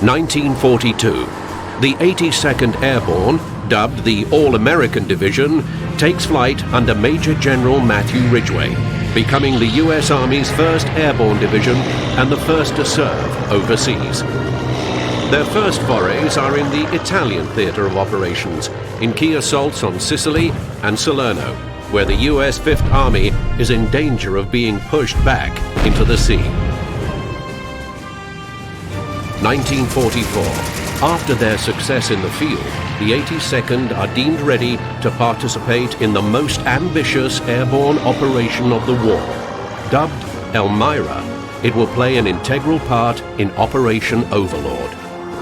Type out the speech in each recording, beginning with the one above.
1942. The 82nd Airborne, dubbed the All-American Division, takes flight under Major General Matthew Ridgway, becoming the U.S. Army's first airborne division and the first to serve overseas. Their first forays are in the Italian theatre of operations, in key assaults on Sicily and Salerno, where the U.S. Fifth Army is in danger of being pushed back into the sea. 1944. After their success in the field, the 82nd are deemed ready to participate in the most ambitious airborne operation of the war. Dubbed Elmira, it will play an integral part in Operation Overlord,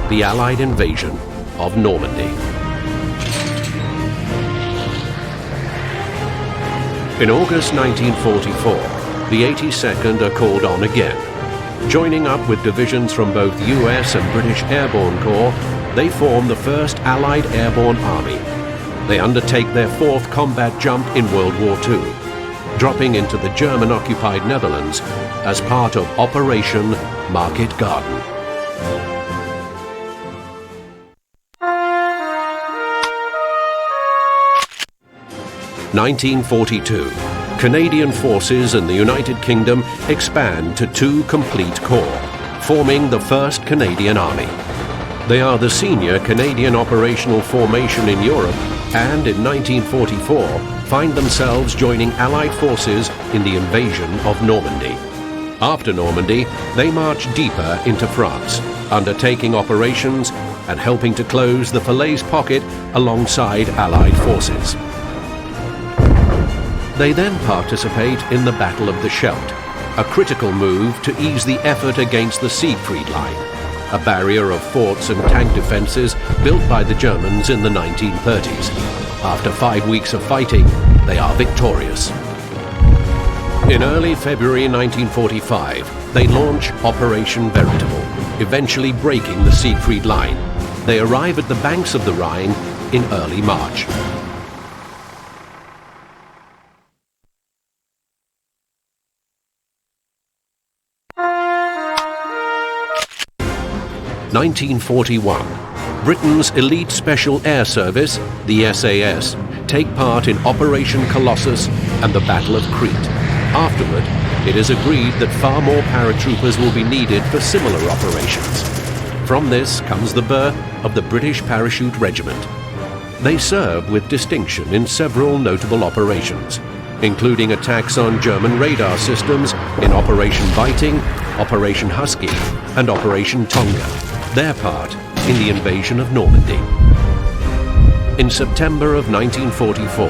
the Allied invasion of Normandy. In August 1944, the 82nd are called on again. Joining up with divisions from both US and British Airborne Corps, they form the first Allied Airborne Army. They undertake their fourth combat jump in World War II, dropping into the German-occupied Netherlands as part of Operation Market Garden. 1942. Canadian forces in the United Kingdom expand to 2 complete corps, forming the 1st Canadian Army. They are the senior Canadian operational formation in Europe and in 1944 find themselves joining Allied forces in the invasion of Normandy. After Normandy, they march deeper into France, undertaking operations and helping to close the Falaise Pocket alongside Allied forces. They then participate in the Battle of the Scheldt, a critical move to ease the effort against the Siegfried Line, a barrier of forts and tank defenses built by the Germans in the 1930s. After 5 weeks of fighting, they are victorious. In early February 1945, they launch Operation Veritable, eventually breaking the Siegfried Line. They arrive at the banks of the Rhine in early March. 1941. Britain's elite special air service, the SAS, take part in Operation Colossus and the Battle of Crete. Afterward, it is agreed that far more paratroopers will be needed for similar operations. From this comes the birth of the British Parachute Regiment. They serve with distinction in several notable operations, including attacks on German radar systems in Operation Viking, Operation Husky, and Operation Tonga, their part in the invasion of Normandy. In September of 1944,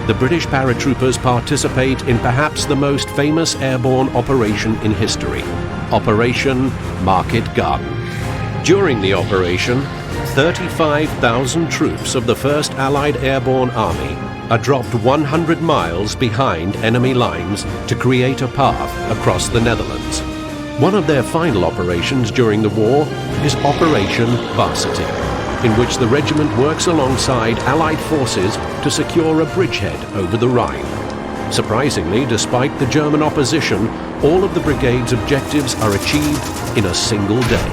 the British paratroopers participate in perhaps the most famous airborne operation in history, Operation Market Garden. During the operation, 35,000 troops of the 1st Allied Airborne Army are dropped 100 miles behind enemy lines to create a path across the Netherlands. One of their final operations during the war is Operation Varsity, in which the regiment works alongside Allied forces to secure a bridgehead over the Rhine. Surprisingly, despite the German opposition, all of the brigade's objectives are achieved in a single day.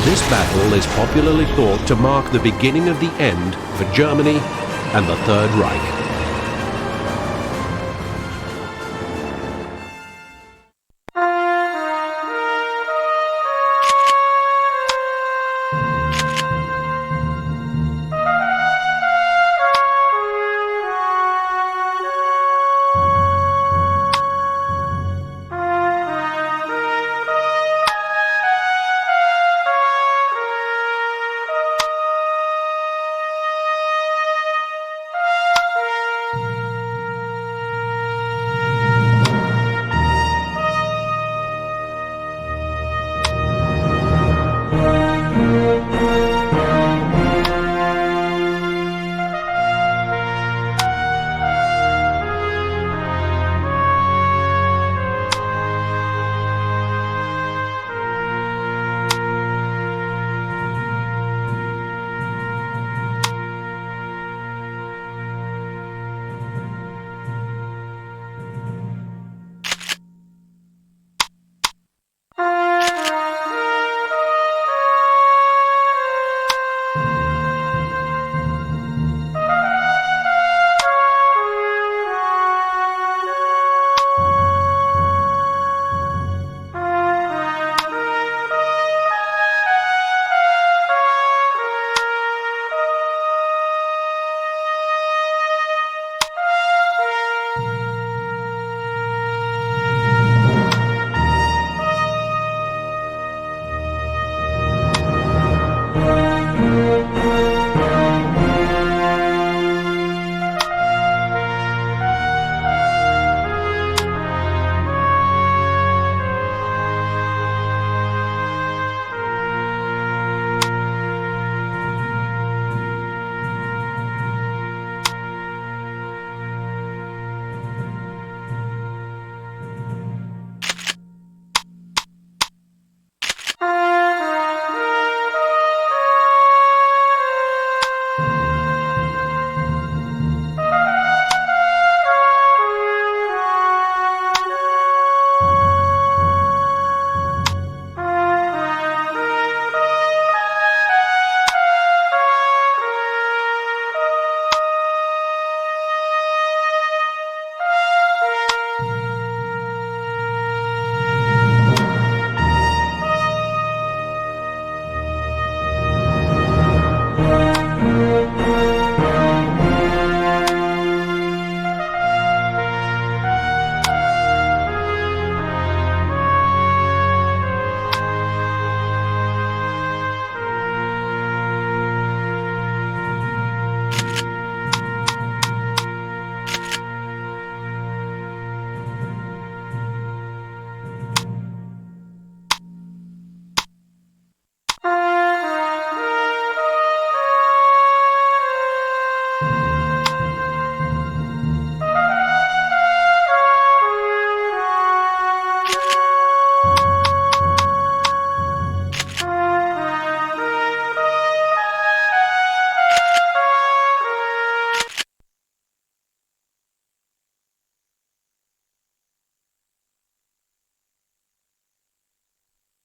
This battle is popularly thought to mark the beginning of the end for Germany and the Third Reich.